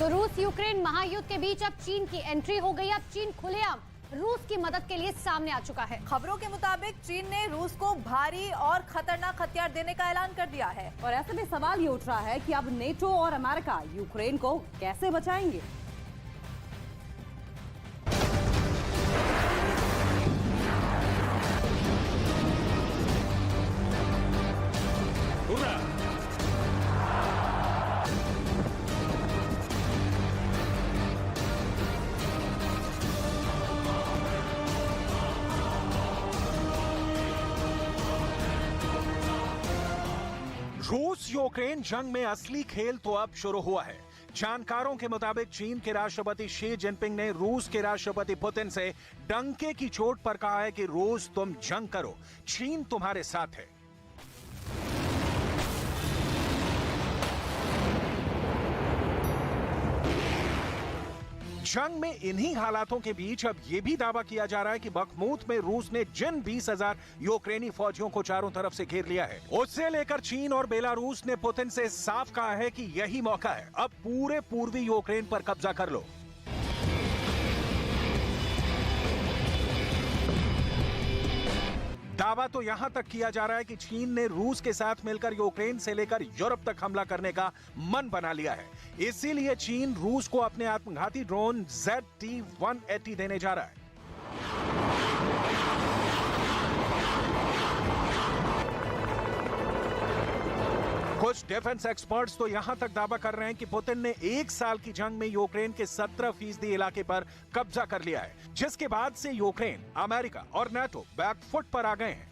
तो रूस यूक्रेन महायुद्ध के बीच अब चीन की एंट्री हो गई। अब चीन खुलेआम रूस की मदद के लिए सामने आ चुका है। खबरों के मुताबिक चीन ने रूस को भारी और खतरनाक हथियार देने का ऐलान कर दिया है। और ऐसे में सवाल ये उठ रहा है कि अब नेटो और अमेरिका यूक्रेन को कैसे बचाएंगे। रूस यूक्रेन जंग में असली खेल तो अब शुरू हुआ है। जानकारों के मुताबिक चीन के राष्ट्रपति शी जिनपिंग ने रूस के राष्ट्रपति पुतिन से डंके की चोट पर कहा है कि रूस तुम जंग करो, चीन तुम्हारे साथ है। जंग में इन्हीं हालातों के बीच अब यह भी दावा किया जा रहा है कि बखमूत में रूस ने जिन 20,000 यूक्रेनी फौजियों को चारों तरफ से घेर लिया है, उससे लेकर चीन और बेलारूस ने पुतिन से साफ कहा है कि यही मौका है, अब पूरे पूर्वी यूक्रेन पर कब्जा कर लो। दावा तो यहां तक किया जा रहा है कि चीन ने रूस के साथ मिलकर यूक्रेन से लेकर यूरोप तक हमला करने का मन बना लिया है। इसीलिए चीन रूस को अपने आत्मघाती ड्रोन ZT-180 देने जा रहा है। कुछ डिफेंस एक्सपर्ट्स तो यहां तक दावा कर रहे हैं कि पुतिन ने 1 साल की जंग में यूक्रेन के 17% इलाके पर कब्जा कर लिया है, जिसके बाद से यूक्रेन, अमेरिका और नाटो बैकफुट पर आ गए हैं।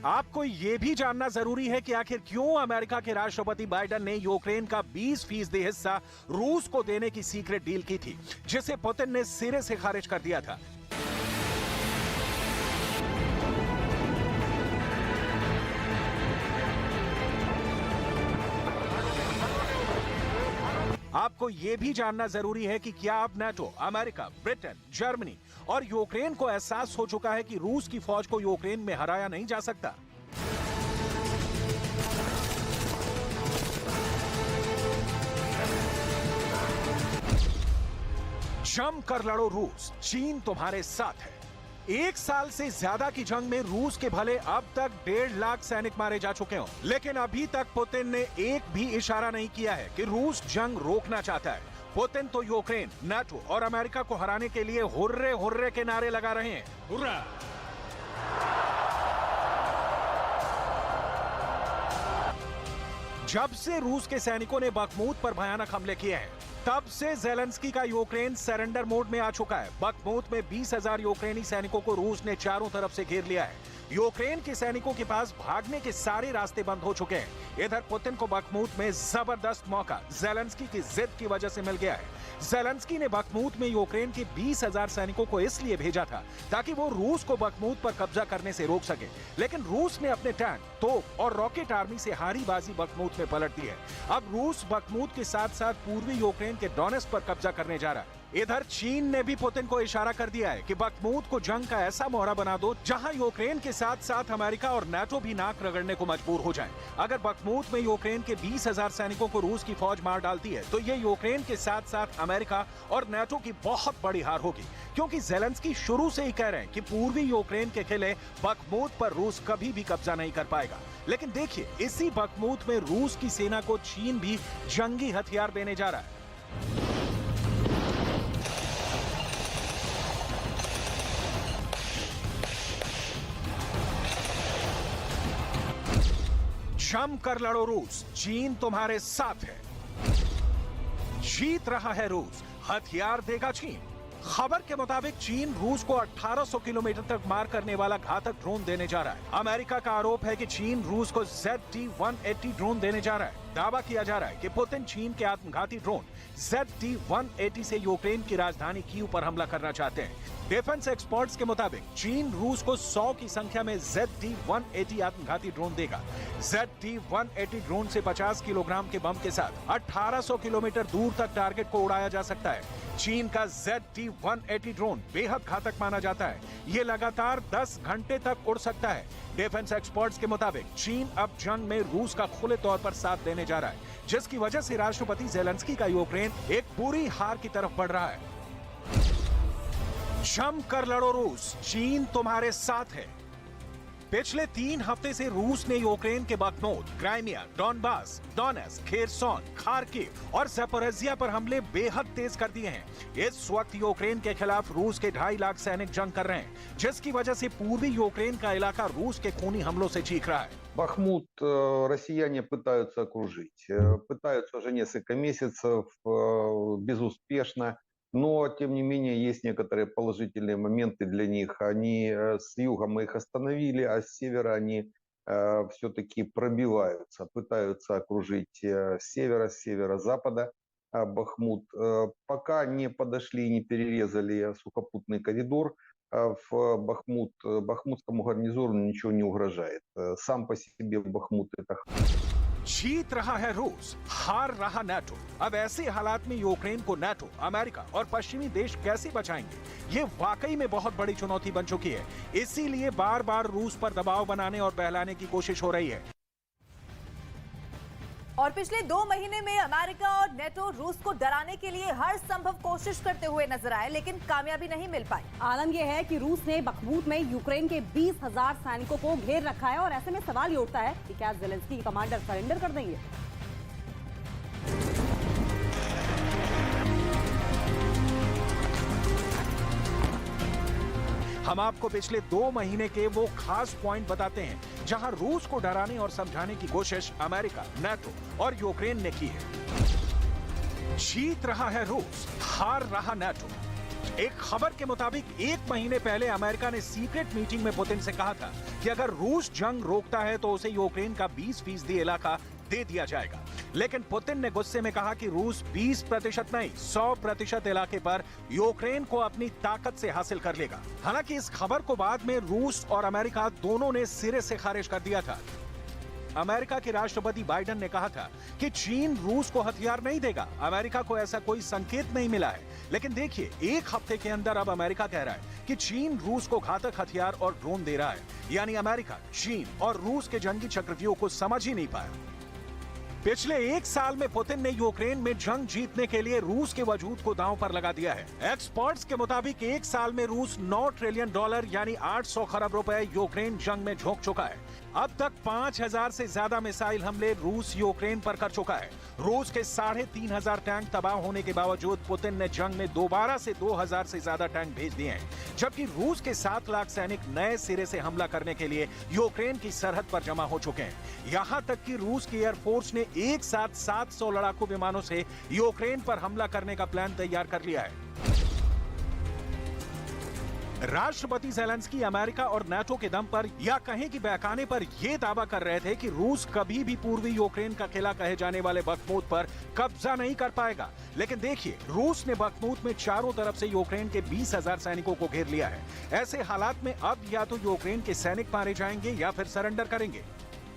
आपको यह भी जानना जरूरी है कि आखिर क्यों अमेरिका के राष्ट्रपति बाइडेन ने यूक्रेन का 20% हिस्सा रूस को देने की सीक्रेट डील की थी, जिसे पुतिन ने सिरे से खारिज कर दिया था। आपको यह भी जानना जरूरी है कि क्या अब नाटो, अमेरिका, ब्रिटेन, जर्मनी और यूक्रेन को एहसास हो चुका है कि रूस की फौज को यूक्रेन में हराया नहीं जा सकता। जम कर लड़ो रूस, चीन तुम्हारे साथ है। 1 साल से ज्यादा की जंग में रूस के भले अब तक 1.5 लाख सैनिक मारे जा चुके हों, लेकिन अभी तक पुतिन ने एक भी इशारा नहीं किया है कि रूस जंग रोकना चाहता है। पुतिन तो यूक्रेन, नाटो और अमेरिका को हराने के लिए हुर्रे हुर्रे के नारे लगा रहे हैं। हुर्रा! जब से रूस के सैनिकों ने बखमूत पर भयानक हमले किए हैं, तब से ज़ेलेंस्की का यूक्रेन सरेंडर मोड में आ चुका है। बखमूत में 20,000 यूक्रेनी सैनिकों को रूस ने चारों तरफ से घेर लिया है। यूक्रेन के सैनिकों के पास भागने के सारे रास्ते बंद हो चुके हैं। इधर पुतिन को बखमूत में जबरदस्त मौका ज़ेलेंस्की की जिद की वजह से मिल गया है। ज़ेलेंस्की ने बखमूत में यूक्रेन के 20,000 सैनिकों को इसलिए भेजा था ताकि वो रूस को बखमूत पर कब्जा करने से रोक सके, लेकिन रूस ने अपने टैंक, तोप और रॉकेट आर्मी से हारी बाजी बखमूत में पलट दी है। अब रूस बखमूत के साथ साथ पूर्वी यूक्रेन के डोनेट्स्क पर कब्जा करने जा रहा है। इधर चीन ने भी पुतिन को इशारा कर दिया है कि बखमूत को जंग का ऐसा मोहरा बना दो जहां यूक्रेन के साथ साथ अमेरिका और नाटो भी नाक रगड़ने को मजबूर हो जाएं। अगर बखमूत में यूक्रेन के 20,000 सैनिकों को रूस की फौज मार डालती है तो ये यूक्रेन के साथ साथ अमेरिका और नाटो की बहुत बड़ी हार होगी, क्योंकि ज़ेलेंस्की शुरू से ही कह रहे हैं कि पूर्वी यूक्रेन के किले बखमूत पर रूस कभी भी कब्जा नहीं कर पाएगा। लेकिन देखिए, इसी बखमूत में रूस की सेना को चीन भी जंगी हथियार देने जा रहा है। जम कर लड़ो रूस, चीन तुम्हारे साथ है। जीत रहा है रूस, हथियार देगा चीन। खबर के मुताबिक चीन रूस को 1800 किलोमीटर तक मार करने वाला घातक ड्रोन देने जा रहा है। अमेरिका का आरोप है कि चीन रूस को ZT-180 ड्रोन देने जा रहा है। दावा किया जा रहा है कि पुतिन चीन के आत्मघाती ड्रोन ZT-180 से यूक्रेन की राजधानी कीव पर हमला करना चाहते हैं। डिफेंस एक्सपर्ट्स के मुताबिक चीन रूस को 100 की संख्या में ZT-180 आत्मघाती ड्रोन देगा। ZT-180 ड्रोन से 50 किलोग्राम के बम के साथ 1800 किलोमीटर दूर तक टारगेट को उड़ाया जा सकता है। चीन का ZT-180 ड्रोन बेहद घातक माना जाता है। ये लगातार 10 घंटे तक उड़ सकता है। डिफेंस एक्सपर्ट्स के मुताबिक चीन अब जंग में रूस का खुले तौर पर साथ देने जा रहा है, जिसकी वजह से राष्ट्रपति ज़ेलेंस्की का यूक्रेन एक बुरी हार की तरफ बढ़ रहा है। जम कर लड़ो रूस, चीन तुम्हारे साथ है। पिछले 3 हफ्ते से रूस ने यूक्रेन के Bakhmut, Crimea, Donbas, Donetsk, Kherson, Kharkiv और ज़पोरिज़िया पर हमले बेहद तेज कर दिए हैं। इस वक्त यूक्रेन के खिलाफ रूस के 2.5 लाख सैनिक जंग कर रहे हैं, जिसकी वजह से पूर्वी यूक्रेन का इलाका रूस के खूनी हमलों से चीख रहा है। Бахмут россияне пытаются окружить. Пытаются уже несколько месяцев, безуспешно. Но, тем не менее, есть некоторые положительные моменты для них. Они с юга мы их остановили, а с севера они все-таки пробиваются, пытаются окружить с севера, с северо-запада Бахмут. Пока не подошли и не перерезали сухопутный коридор, в Бахмут, бахмутскому гарнизону ничего не угрожает. Сам по себе Бахмут это... जीत रहा है रूस, हार रहा नाटो। अब ऐसे हालात में यूक्रेन को नाटो, अमेरिका और पश्चिमी देश कैसे बचाएंगे, ये वाकई में बहुत बड़ी चुनौती बन चुकी है। इसीलिए बार बार रूस पर दबाव बनाने और बहलाने की कोशिश हो रही है। और पिछले 2 महीने में अमेरिका और नेटो रूस को डराने के लिए हर संभव कोशिश करते हुए नजर आए, लेकिन कामयाबी नहीं मिल पाई। आलम यह है कि रूस ने बखमूत में यूक्रेन के 20,000 सैनिकों को घेर रखा है और ऐसे में सवाल ये उठता है कि क्या ज़ेलेंस्की कमांडर सरेंडर कर देंगे। हम आपको पिछले 2 महीने के वो खास पॉइंट बताते हैं जहां रूस को डराने और समझाने की कोशिश अमेरिका, नाटो और यूक्रेन ने की है। जीत रहा है रूस, हार रहा नाटो। एक खबर के मुताबिक 1 महीने पहले अमेरिका ने सीक्रेट मीटिंग में पुतिन से कहा था कि अगर रूस जंग रोकता है तो उसे यूक्रेन का 20% इलाका दे दिया जाएगा। लेकिन पुतिन ने गुस्से में कहा कि रूस 20% नहीं 100% इलाके पर यूक्रेन को अपनी ताकत से हासिल कर लेगा। हालांकि इस खबर को बाद में रूस और अमेरिका दोनों ने सिरे से खारिज कर दिया था। अमेरिका के राष्ट्रपति बाइडेन ने कहा था कि चीन रूस को हथियार नहीं देगा। अमेरिका को ऐसा कोई संकेत नहीं मिला है। लेकिन देखिए, 1 हफ्ते के अंदर अब अमेरिका कह रहा है कि चीन रूस को घातक हथियार और ड्रोन दे रहा है। यानी अमेरिका, चीन और रूस के जंगी चक्रव्यूह को समझ ही नहीं पाया। पिछले 1 साल में पुतिन ने यूक्रेन में जंग जीतने के लिए रूस के वजूद को दांव पर लगा दिया है। एक्सपर्ट्स के मुताबिक 1 साल में रूस $9 ट्रिलियन यानी 800 खरब रुपए यूक्रेन जंग में झोंक चुका है। अब तक 5000 से ज्यादा मिसाइल हमले रूस यूक्रेन पर कर चुका है। रूस के 3500 टैंक तबाह होने के बावजूद पुतिन ने जंग में दोबारा से 2000 से ज्यादा टैंक भेज दिए हैं, जबकि रूस के 7 लाख सैनिक नए सिरे से हमला करने के लिए यूक्रेन की सरहद पर जमा हो चुके हैं। यहां तक कि रूस की एयरफोर्स ने एक साथ 700 लड़ाकू विमानों से यूक्रेन पर हमला करने का प्लान तैयार कर लिया है। राष्ट्रपति ज़ेलेंस्की अमेरिका और नाटो के दम पर या कहें कि बहकाने पर यह दावा कर रहे थे कि रूस कभी भी पूर्वी यूक्रेन का किला कहे जाने वाले बखमूत पर कब्जा नहीं कर पाएगा। लेकिन देखिए, रूस ने बखमूत में चारों तरफ से यूक्रेन के 20,000 सैनिकों को घेर लिया है। ऐसे हालात में अब या तो यूक्रेन के सैनिक मारे जाएंगे या फिर सरेंडर करेंगे।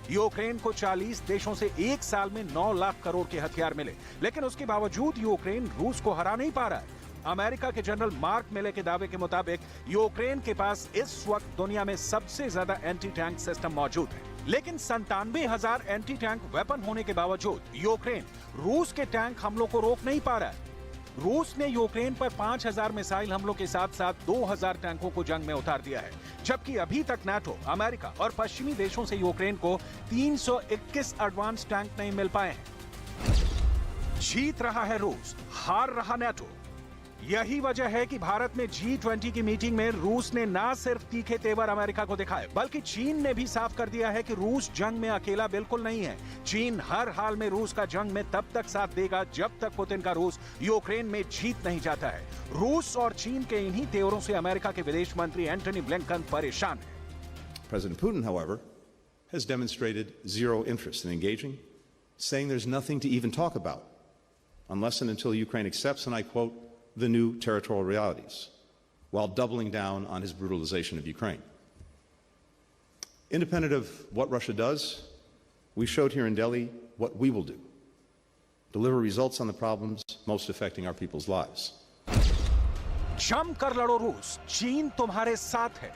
यूक्रेन को 40 देशों से 1 साल में 9 लाख करोड़ के हथियार मिले, लेकिन उसके बावजूद यूक्रेन रूस को हरा नहीं पा रहा है। अमेरिका के जनरल मार्क मिले के दावे के मुताबिक यूक्रेन के पास इस वक्त दुनिया में सबसे ज्यादा एंटी टैंक सिस्टम मौजूद है, लेकिन 97,000 एंटी टैंक वेपन होने के बावजूद यूक्रेन रूस के टैंक हमलों को रोक नहीं पा रहा है। रूस ने यूक्रेन पर 5000 मिसाइल हमलों के साथ साथ 2000 टैंकों को जंग में उतार दिया है, जबकि अभी तक नाटो, अमेरिका और पश्चिमी देशों से यूक्रेन को 321 एडवांस टैंक नहीं मिल पाए हैं। जीत रहा है रूस, हार रहा नाटो। यही वजह है कि भारत में G20 की मीटिंग में रूस ने ना सिर्फ तीखे तेवर अमेरिका को दिखाए, बल्कि चीन ने भी साफ कर दिया है कि रूस जंग में अकेला बिल्कुल नहीं है। चीन हर हाल में रूस का जंग में तब तक साथ देगा जब तक पुतिन का रूस यूक्रेन में जीत नहीं जाता है। रूस और चीन के इन्हीं तेवरों से अमेरिका के विदेश मंत्री एंटनी ब्लिंकन परेशान है। President Putin, however, has demonstrated zero interest in engaging, saying there's nothing to even talk about unless and until Ukraine accepts, and I quote, the new territorial realities, while doubling down on his brutalization of Ukraine. Independent of what Russia does, we showed here in Delhi what we will do: deliver results on the problems most affecting our people's lives. जम कर लड़ो रूस, चीन तुम्हारे साथ है।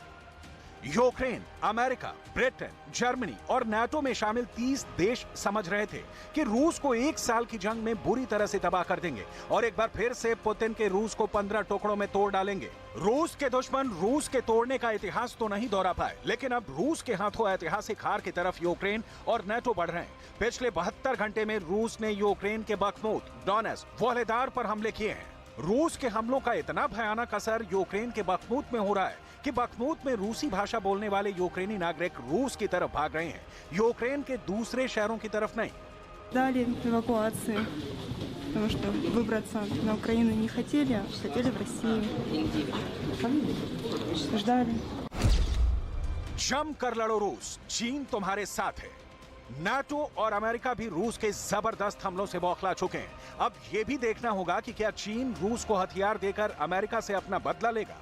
Ukraine, America, Britain, Germany और NATO में शामिल 30 देश समझ रहे थे कि रूस को 1 साल की जंग में बुरी तरह से तबाह कर देंगे और एक बार फिर से पुतिन के रूस को 15 टुकड़ों में तोड़ डालेंगे। रूस के दुश्मन रूस के तोड़ने का इतिहास तो नहीं दोहरा पाए, लेकिन अब रूस के हाथों ऐतिहासिक हार की तरफ यूक्रेन और नाटो बढ़ रहे हैं। पिछले 72 घंटे में रूस ने यूक्रेन के बखमूत, डोनेत्स्क, वोहलेदार पर हमले किए हैं। रूस के हमलों का इतना भयानक असर यूक्रेन के बखमूत में हो रहा है कि बखमूत में रूसी भाषा बोलने वाले यूक्रेनी नागरिक रूस की तरफ भाग रहे हैं, यूक्रेन के दूसरे शहरों की तरफ नहीं। Ждали эвакуации, потому что выбраться на Украину не хотели, а хотели в Россию. Ждали. जम कर लड़ो रूस, चीन तुम्हारे साथ है। नाटो और अमेरिका भी रूस के जबरदस्त हमलों से बौखला चुके हैं। अब यह भी देखना होगा कि क्या चीन रूस को हथियार देकर अमेरिका से अपना बदला लेगा।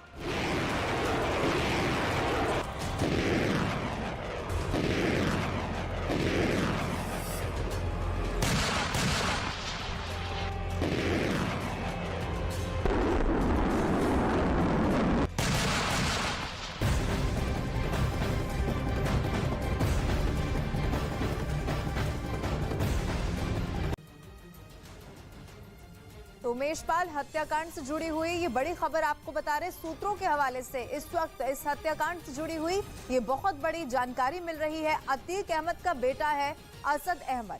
तो उमेश पाल हत्याकांड से जुड़ी हुई ये बड़ी खबर आपको बता रहे सूत्रों के हवाले से। इस वक्त इस हत्याकांड से जुड़ी हुई ये बहुत बड़ी जानकारी मिल रही है। अतीक अहमद का बेटा है असद अहमद,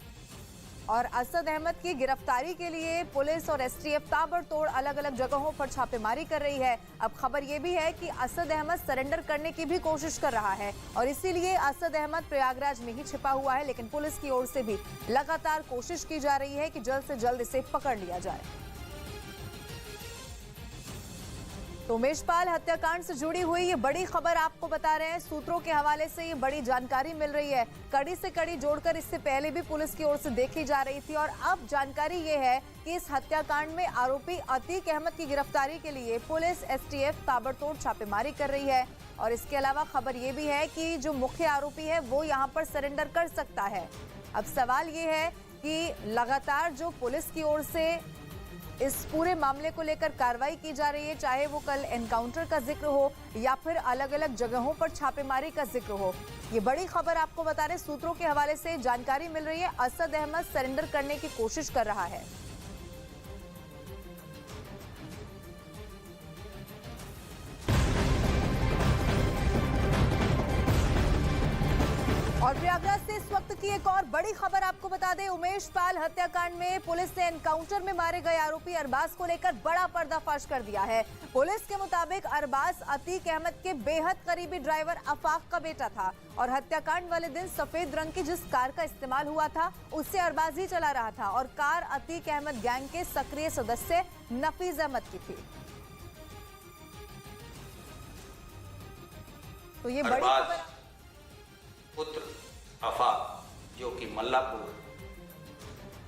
और असद अहमद की गिरफ्तारी के लिए पुलिस और एसटीएफ ताबड़तोड़ अलग अलग जगहों पर छापेमारी कर रही है। अब खबर ये भी है कि असद अहमद सरेंडर करने की भी कोशिश कर रहा है और इसीलिए असद अहमद प्रयागराज में ही छिपा हुआ है, लेकिन पुलिस की ओर से भी लगातार कोशिश की जा रही है कि जल्द से जल्द इसे पकड़ लिया जाए। तो उमेश पाल हत्याकांड से जुड़ी हुई ये बड़ी खबर आपको बता रहे हैं। सूत्रों के हवाले से ये बड़ी जानकारी मिल रही है। कड़ी से कड़ी जोड़कर इससे पहले भी पुलिस की ओर से देखी जा रही थी और अब जानकारी ये है कि इस हत्याकांड में आरोपी अतीक अहमद की गिरफ्तारी के लिए पुलिस एसटीएफ ताबड़तोड़ छापेमारी कर रही है। और इसके अलावा खबर ये भी है कि जो मुख्य आरोपी है वो यहाँ पर सरेंडर कर सकता है। अब सवाल ये है कि लगातार जो पुलिस की ओर से इस पूरे मामले को लेकर कार्रवाई की जा रही है, चाहे वो कल एनकाउंटर का जिक्र हो या फिर अलग अलग जगहों पर छापेमारी का जिक्र हो, ये बड़ी खबर आपको बता रहे सूत्रों के हवाले से जानकारी मिल रही है। असद अहमद सरेंडर करने की कोशिश कर रहा है। और प्रयागराज से इस वक्त की एक और बड़ी खबर आपको बता दें। उमेश पाल हत्याकांड में पुलिस ने एनकाउंटर में मारे गए आरोपी अरबाज को लेकर बड़ा पर्दाफाश कर दिया है। पुलिस के मुताबिक अरबाज अतीक अहमद के बेहद करीबी ड्राइवर आफाक का बेटा था और हत्याकांड वाले दिन सफेद रंग की जिस कार का इस्तेमाल हुआ था उससे अरबाज ही चला रहा था और कार अतीक अहमद गैंग के सक्रिय सदस्य नफीज अहमद की थी। तो ये बड़ी खबर पुत्र आफाक जो कि मल्लापुर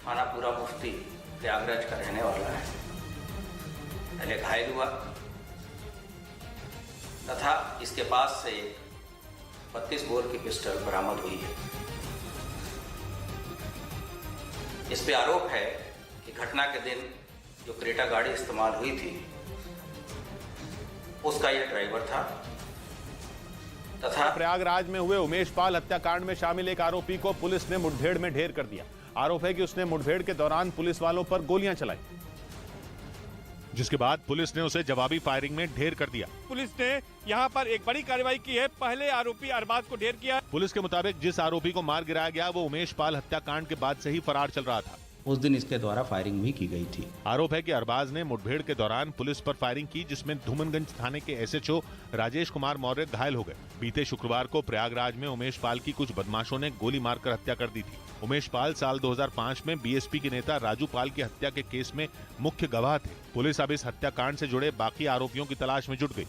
थानापुरा मुफ्ती प्रयागराज का रहने वाला है, पहले घायल हुआ तथा इसके पास से 32 बोर की पिस्टल बरामद हुई है। इस पे आरोप है कि घटना के दिन जो क्रेटा गाड़ी इस्तेमाल हुई थी उसका यह ड्राइवर था तथा प्रयागराज में हुए उमेश पाल हत्याकांड में शामिल एक आरोपी को पुलिस ने मुठभेड़ में ढेर कर दिया। आरोप है कि उसने मुठभेड़ के दौरान पुलिस वालों पर गोलियां चलाई, जिसके बाद पुलिस ने उसे जवाबी फायरिंग में ढेर कर दिया। पुलिस ने यहां पर एक बड़ी कार्रवाई की है। पहले आरोपी अरबाज को ढेर किया। पुलिस के मुताबिक जिस आरोपी को मार गिराया गया वो उमेश पाल हत्याकांड के बाद से ही फरार चल रहा था। उस दिन इसके द्वारा फायरिंग भी की गई थी। आरोप है कि अरबाज ने मुठभेड़ के दौरान पुलिस पर फायरिंग की, जिसमें धूमनगंज थाने के एसएचओ राजेश कुमार मौर्य घायल हो गए। बीते शुक्रवार को प्रयागराज में उमेश पाल की कुछ बदमाशों ने गोली मारकर हत्या कर दी थी। उमेश पाल साल 2005 में बीएसपी के नेता राजू पाल की हत्या के केस में मुख्य गवाह थे। पुलिस अब इस हत्याकांड से जुड़े बाकी आरोपियों की तलाश में जुट गई।